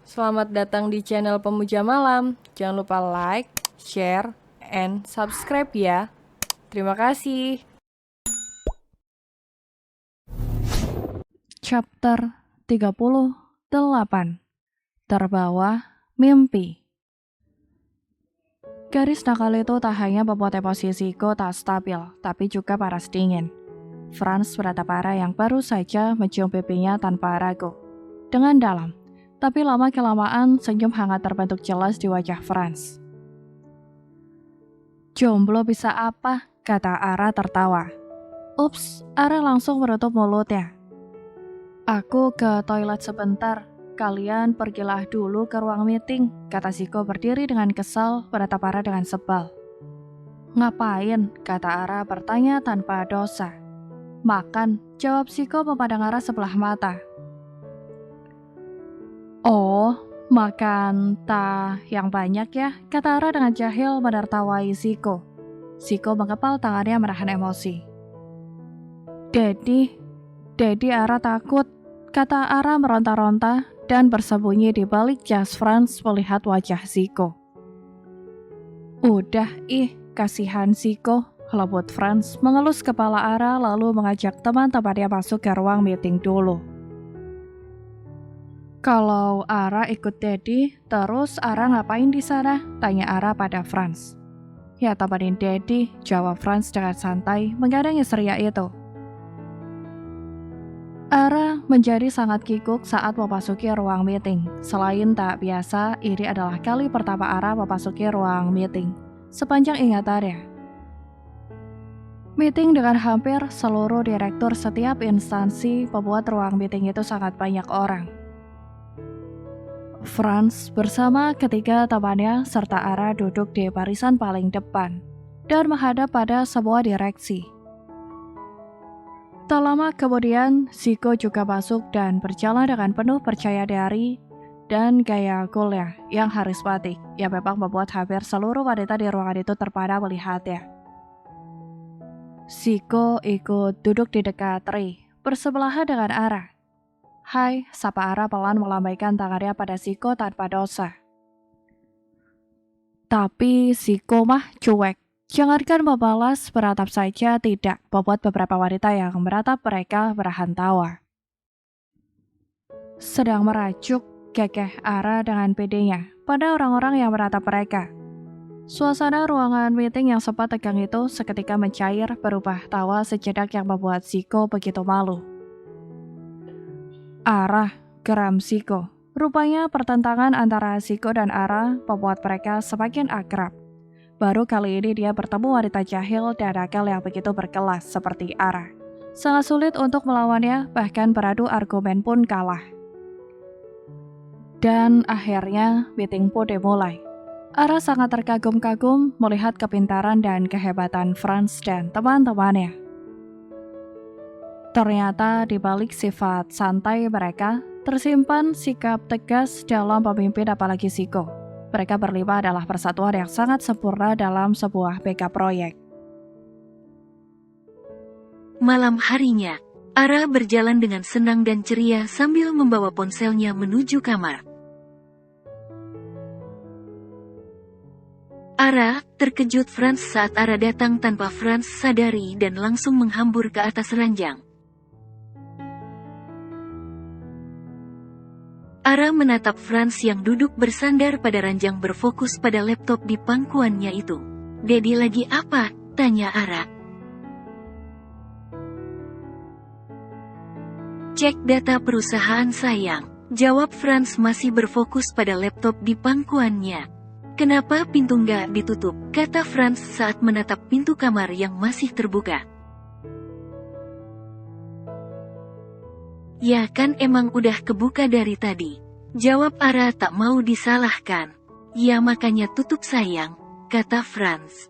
Selamat datang di channel Pemuja Malam. Jangan lupa like, share, and subscribe ya. Terima kasih. Chapter 38. Terbawa Mimpi. Garis nakal itu tak hanya membuat emosi Zico tak stabil, tapi juga paras dingin. Franz beratap arah yang baru saja mencium pipinya tanpa ragu. Dengan dalam, tapi lama-kelamaan senyum hangat terbentuk jelas di wajah Franz. Jomblo bisa apa? Kata Ara tertawa. Ups, Ara langsung menutup mulutnya. Aku ke toilet sebentar. Kalian pergilah dulu ke ruang meeting, kata Zico berdiri dengan kesal, beratap Ara dengan sebal. Ngapain? Kata Ara bertanya tanpa dosa. Makan, jawab Zico memandang Ara sebelah mata. Oh, makan yang banyak ya, kata Ara dengan jahil menertawai Zico. Zico mengepal tangannya menahan emosi. Dedi Ara takut, kata Ara meronta-ronta dan bersembunyi di balik jas Franz melihat wajah Zico. Udah kasihan Zico, lembut Franz mengelus kepala Ara lalu mengajak teman-temannya masuk ke ruang meeting dulu. Kalau Ara ikut Dedi, terus Ara ngapain di sana? Tanya Ara pada Franz. Ya temenin Dedi, jawab Franz dengan santai mengadangi ceria itu. Ara menjadi sangat kikuk saat memasuki ruang meeting. Selain tak biasa, ini adalah kali pertama Ara memasuki ruang meeting sepanjang ingatannya. Meeting dengan hampir seluruh direktur setiap instansi membuat ruang meeting itu sangat banyak orang. Franz bersama ketiga temannya serta Ara duduk di barisan paling depan dan menghadap pada semua direksi. Tak lama kemudian, Zico juga masuk dan berjalan dengan penuh percaya diri dan gaya coolnya yang karismatik yang memang membuat hampir seluruh wanita di ruangan itu terpana melihatnya. Zico ikut duduk di dekat Ray, bersebelahan dengan Ara. Hai, sapa Ara pelan melambaikan tangannya pada Zico tanpa dosa. Tapi Zico mah cuek. Jangankan membalas, beratap saja tidak, membuat beberapa wanita yang meratap mereka berahan tawa. Sedang merajuk, kekeh Ara dengan pedenya pada orang-orang yang meratap mereka. Suasana ruangan meeting yang sempat tegang itu seketika mencair berubah tawa sejenak yang membuat Zico begitu malu. Ara, geram Zico. Rupanya pertentangan antara Zico dan Ara membuat mereka semakin akrab. Baru kali ini dia bertemu wanita jahil dan nakal yang begitu berkelas seperti Ara. Sangat sulit untuk melawannya, bahkan beradu argumen pun kalah. Dan akhirnya meeting pun dimulai. Ara sangat terkagum-kagum melihat kepintaran dan kehebatan Franz dan teman-temannya. Ternyata di balik sifat santai mereka, tersimpan sikap tegas dalam pemimpin apalagi Zico. Mereka berlima adalah persatuan yang sangat sempurna dalam sebuah mega proyek. Malam harinya, Ara berjalan dengan senang dan ceria sambil membawa ponselnya menuju kamar. Ara terkejut Franz saat Ara datang tanpa Franz sadari dan langsung menghambur ke atas ranjang. Ara menatap Franz yang duduk bersandar pada ranjang berfokus pada laptop di pangkuannya itu. Dedi lagi apa? Tanya Ara. Cek data perusahaan sayang. Jawab Franz masih berfokus pada laptop di pangkuannya. Kenapa pintu nggak ditutup? Kata Franz saat menatap pintu kamar yang masih terbuka. Ya kan emang udah kebuka dari tadi. Jawab Ara tak mau disalahkan. Ya makanya tutup sayang, kata Franz.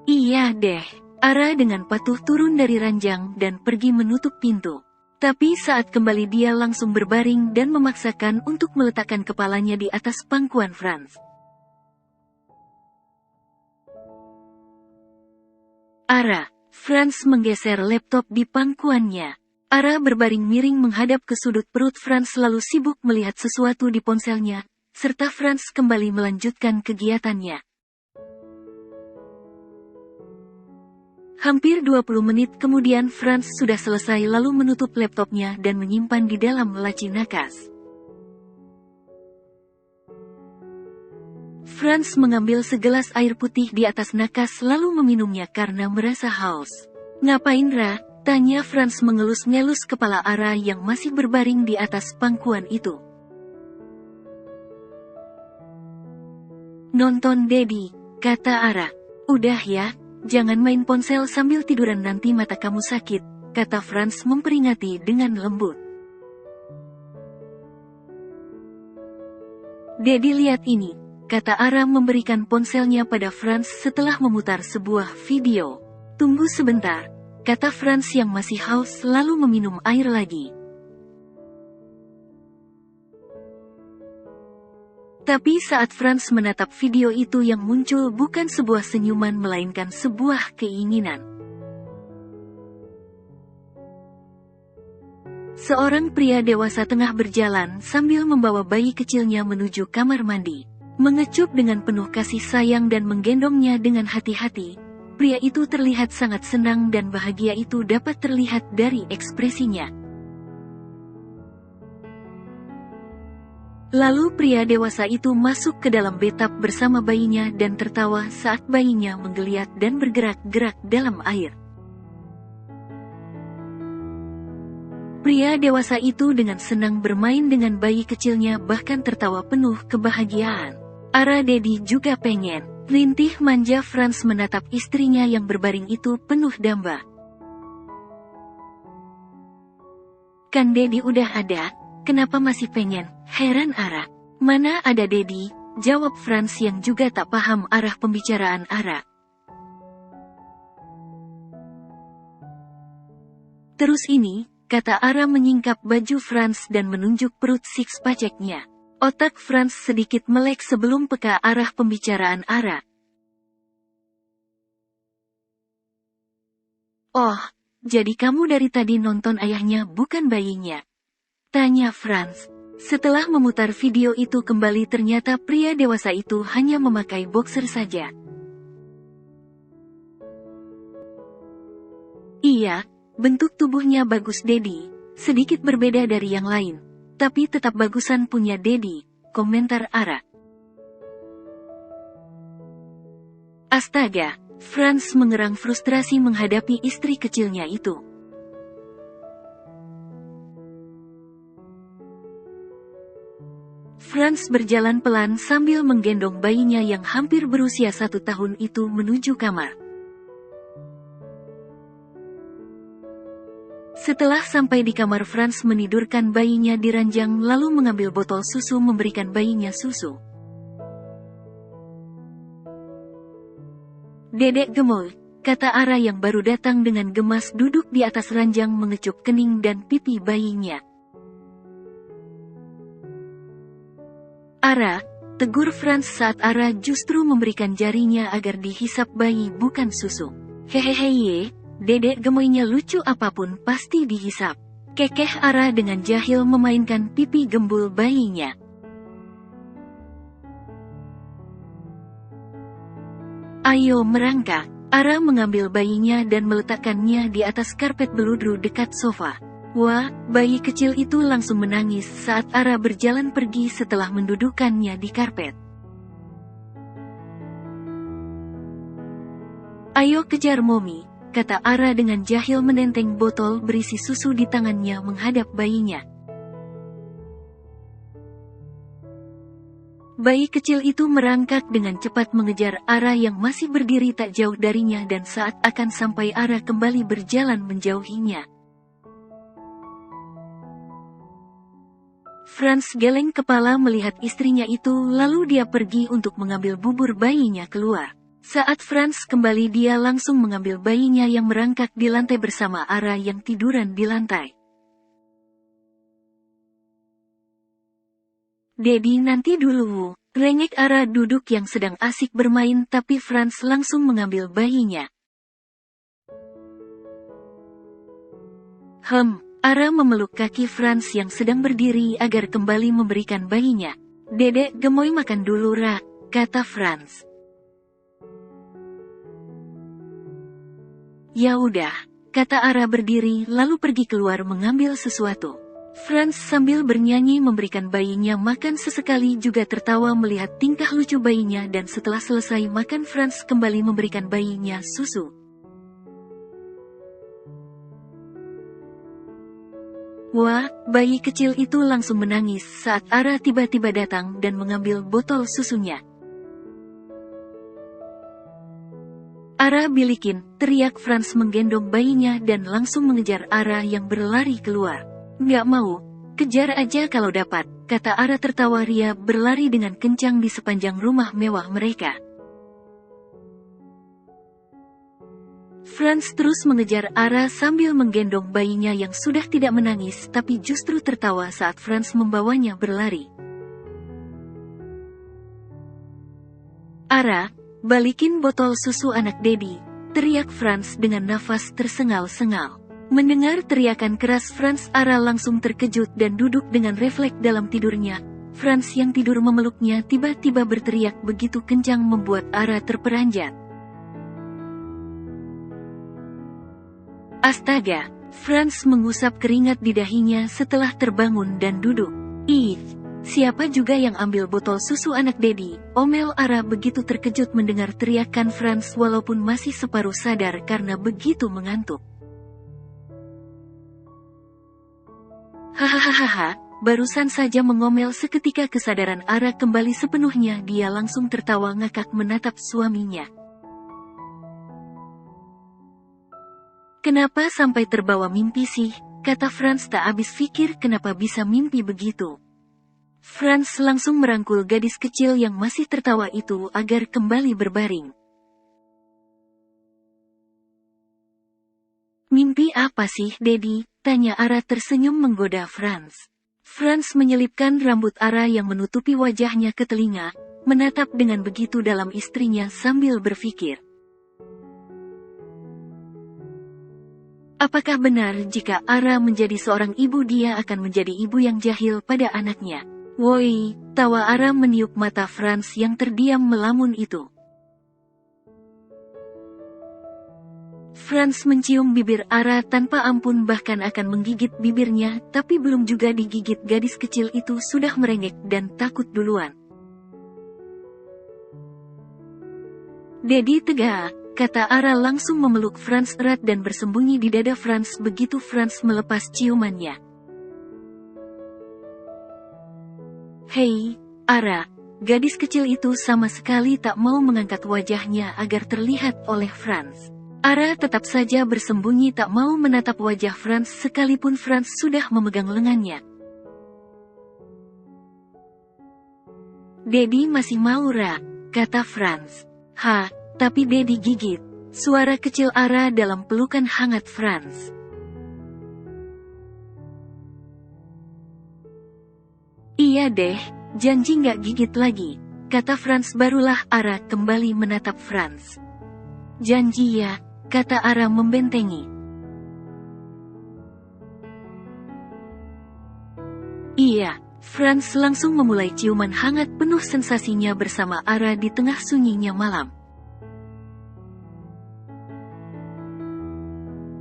Iya deh. Ara dengan patuh turun dari ranjang dan pergi menutup pintu. Tapi saat kembali dia langsung berbaring dan memaksakan untuk meletakkan kepalanya di atas pangkuan Franz. Ara, Franz menggeser laptop di pangkuannya. Ara berbaring miring menghadap ke sudut perut Franz lalu sibuk melihat sesuatu di ponselnya, serta Franz kembali melanjutkan kegiatannya. Hampir 20 menit kemudian Franz sudah selesai lalu menutup laptopnya dan menyimpan di dalam laci nakas. Franz mengambil segelas air putih di atas nakas lalu meminumnya karena merasa haus. "Ngapain, Ra?" tanya Franz mengelus-ngelus kepala Ara yang masih berbaring di atas pangkuan itu. "Nonton Daddy," kata Ara. "Udah ya, jangan main ponsel sambil tiduran nanti mata kamu sakit," kata Franz memperingati dengan lembut. "Daddy lihat ini," kata Ara memberikan ponselnya pada Franz setelah memutar sebuah video. "Tunggu sebentar," kata Franz yang masih haus lalu meminum air lagi. Tapi saat Franz menatap video itu yang muncul bukan sebuah senyuman melainkan sebuah keinginan. Seorang pria dewasa tengah berjalan sambil membawa bayi kecilnya menuju kamar mandi. Mengecup dengan penuh kasih sayang dan menggendongnya dengan hati-hati, pria itu terlihat sangat senang dan bahagia itu dapat terlihat dari ekspresinya. Lalu pria dewasa itu masuk ke dalam bathtub bersama bayinya dan tertawa saat bayinya menggeliat dan bergerak-gerak dalam air. Pria dewasa itu dengan senang bermain dengan bayi kecilnya bahkan tertawa penuh kebahagiaan. Ara Daddy juga pengen. Rintih manja Franz menatap istrinya yang berbaring itu penuh damba. "Kan Daddy udah ada, kenapa masih pengen?" heran Ara. "Mana ada Daddy," jawab Franz yang juga tak paham arah pembicaraan Ara. "Terus ini," kata Ara menyingkap baju Franz dan menunjuk perut six-packnya. Otak Franz sedikit melek sebelum peka arah pembicaraan Ara. "Oh, jadi kamu dari tadi nonton ayahnya bukan bayinya?" tanya Franz. Setelah memutar video itu kembali ternyata pria dewasa itu hanya memakai boxer saja. "Iya, bentuk tubuhnya bagus Daddy, sedikit berbeda dari yang lain. Tapi tetap bagusan punya Daddy," komentar Ara. Astaga, Franz mengerang frustrasi menghadapi istri kecilnya itu. Franz berjalan pelan sambil menggendong bayinya yang hampir berusia 1 tahun itu menuju kamar. Setelah sampai di kamar Franz menidurkan bayinya di ranjang lalu mengambil botol susu memberikan bayinya susu. "Dedek gemoy," kata Ara yang baru datang dengan gemas duduk di atas ranjang mengecup kening dan pipi bayinya. "Ara," tegur Franz saat Ara justru memberikan jarinya agar dihisap bayi bukan susu. "Hehehe, dedek gemoynya lucu apapun pasti dihisap," kekeh Ara dengan jahil memainkan pipi gembul bayinya. "Ayo merangkak," Ara mengambil bayinya dan meletakkannya di atas karpet beludru dekat sofa. Wah, bayi kecil itu langsung menangis saat Ara berjalan pergi setelah mendudukkannya di karpet. "Ayo kejar Mommy," kata Ara dengan jahil menenteng botol berisi susu di tangannya menghadap bayinya. Bayi kecil itu merangkak dengan cepat mengejar Ara yang masih berdiri tak jauh darinya dan saat akan sampai Ara kembali berjalan menjauhinya. Franz geleng kepala melihat istrinya itu lalu dia pergi untuk mengambil bubur bayinya keluar. Saat Franz kembali dia langsung mengambil bayinya yang merangkak di lantai bersama Ara yang tiduran di lantai. "Daddy nanti dulu," rengek Ara duduk yang sedang asik bermain tapi Franz langsung mengambil bayinya. Ara memeluk kaki Franz yang sedang berdiri agar kembali memberikan bayinya. "Dedek gemoy makan dulu, Ra," kata Franz. "Ya udah," kata Ara berdiri lalu pergi keluar mengambil sesuatu. Franz sambil bernyanyi memberikan bayinya makan, sesekali juga tertawa melihat tingkah lucu bayinya, dan setelah selesai makan Franz kembali memberikan bayinya susu. Wah, bayi kecil itu langsung menangis saat Ara tiba-tiba datang dan mengambil botol susunya. "Ara bilikin," teriak Franz menggendong bayinya dan langsung mengejar Ara yang berlari keluar. "Nggak mau, kejar aja kalau dapat," kata Ara tertawa ria berlari dengan kencang di sepanjang rumah mewah mereka. Franz terus mengejar Ara sambil menggendong bayinya yang sudah tidak menangis tapi justru tertawa saat Franz membawanya berlari. "Ara, balikin botol susu anak Dedi," teriak Franz dengan nafas tersengal-sengal. Mendengar teriakan keras Franz, Ara langsung terkejut dan duduk dengan refleks dalam tidurnya. Franz yang tidur memeluknya tiba-tiba berteriak begitu kencang membuat Ara terperanjat. Astaga, Franz mengusap keringat di dahinya setelah terbangun dan duduk. "Ih, siapa juga yang ambil botol susu anak Dedi?" omel Ara begitu terkejut mendengar teriakan Franz walaupun masih separuh sadar karena begitu mengantuk. "Hahaha, barusan saja mengomel." Seketika kesadaran Ara kembali sepenuhnya, dia langsung tertawa ngakak menatap suaminya. "Kenapa sampai terbawa mimpi sih?" kata Franz tak habis pikir kenapa bisa mimpi begitu. Franz langsung merangkul gadis kecil yang masih tertawa itu agar kembali berbaring. "Mimpi apa sih, Dedi?" tanya Ara tersenyum menggoda Franz. Franz menyelipkan rambut Ara yang menutupi wajahnya ke telinga, menatap dengan begitu dalam istrinya sambil berpikir. Apakah benar jika Ara menjadi seorang ibu dia akan menjadi ibu yang jahil pada anaknya? "Woi," tawa Ara meniup mata Franz yang terdiam melamun itu. Franz mencium bibir Ara tanpa ampun, bahkan akan menggigit bibirnya, tapi belum juga digigit gadis kecil itu sudah merengek dan takut duluan. "Dedi tegak," kata Ara langsung memeluk Franz erat dan bersembunyi di dada Franz begitu Franz melepas ciumannya. "Hei, Ara," gadis kecil itu sama sekali tak mau mengangkat wajahnya agar terlihat oleh Franz. Ara tetap saja bersembunyi tak mau menatap wajah Franz sekalipun Franz sudah memegang lengannya. "Dedi masih mau, Ra," kata Franz. "Ha, tapi Dedi gigit," suara kecil Ara dalam pelukan hangat Franz. "Iya deh, janji nggak gigit lagi," kata Franz. Barulah Ara kembali menatap Franz. "Janji ya," kata Ara membentengi. "Iya." Franz langsung memulai ciuman hangat penuh sensasinya bersama Ara di tengah sunyinya malam.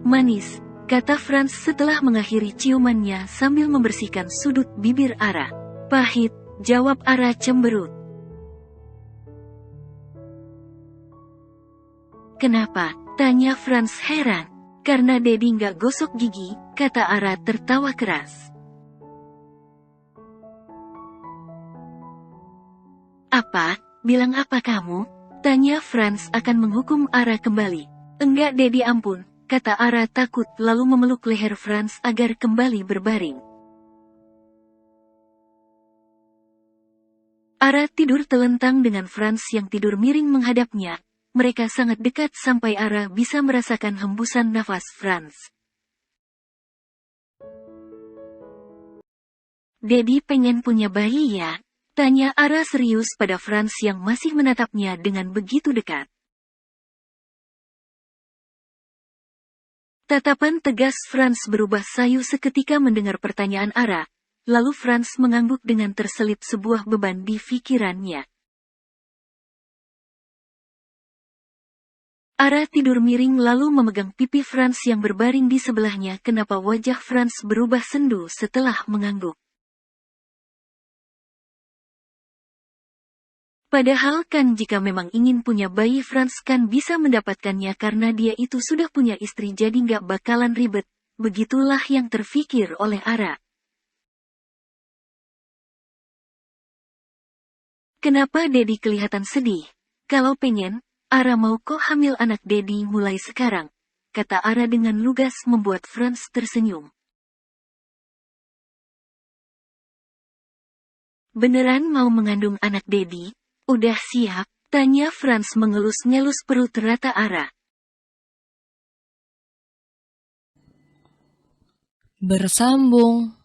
"Manis," kata Franz setelah mengakhiri ciumannya sambil membersihkan sudut bibir Ara. "Pahit," jawab Ara cemberut. "Kenapa?" tanya Franz heran. "Karena Dedi nggak gosok gigi," kata Ara tertawa keras. "Apa? Bilang apa kamu?" tanya Franz akan menghukum Ara kembali. "Enggak Dedi, ampun," kata Ara takut lalu memeluk leher Franz agar kembali berbaring. Ara tidur telentang dengan Franz yang tidur miring menghadapnya. Mereka sangat dekat sampai Ara bisa merasakan hembusan nafas Franz. "Dedi pengen punya bayi ya?" tanya Ara serius pada Franz yang masih menatapnya dengan begitu dekat. Tatapan tegas Franz berubah sayu seketika mendengar pertanyaan Ara, lalu Franz mengangguk dengan terselip sebuah beban di pikirannya. Ara tidur miring lalu memegang pipi Franz yang berbaring di sebelahnya. Kenapa wajah Franz berubah sendu setelah mengangguk? Padahal kan jika memang ingin punya bayi Franz kan bisa mendapatkannya karena dia itu sudah punya istri jadi nggak bakalan ribet. Begitulah yang terfikir oleh Ara. Kenapa Dedi kelihatan sedih? Kalau pengen, Ara mau kok hamil anak Dedi mulai sekarang, kata Ara dengan lugas membuat Franz tersenyum. Beneran mau mengandung anak Dedi? Udah siap? Tanya Franz mengelus-ngelus perut rata Ara. Bersambung.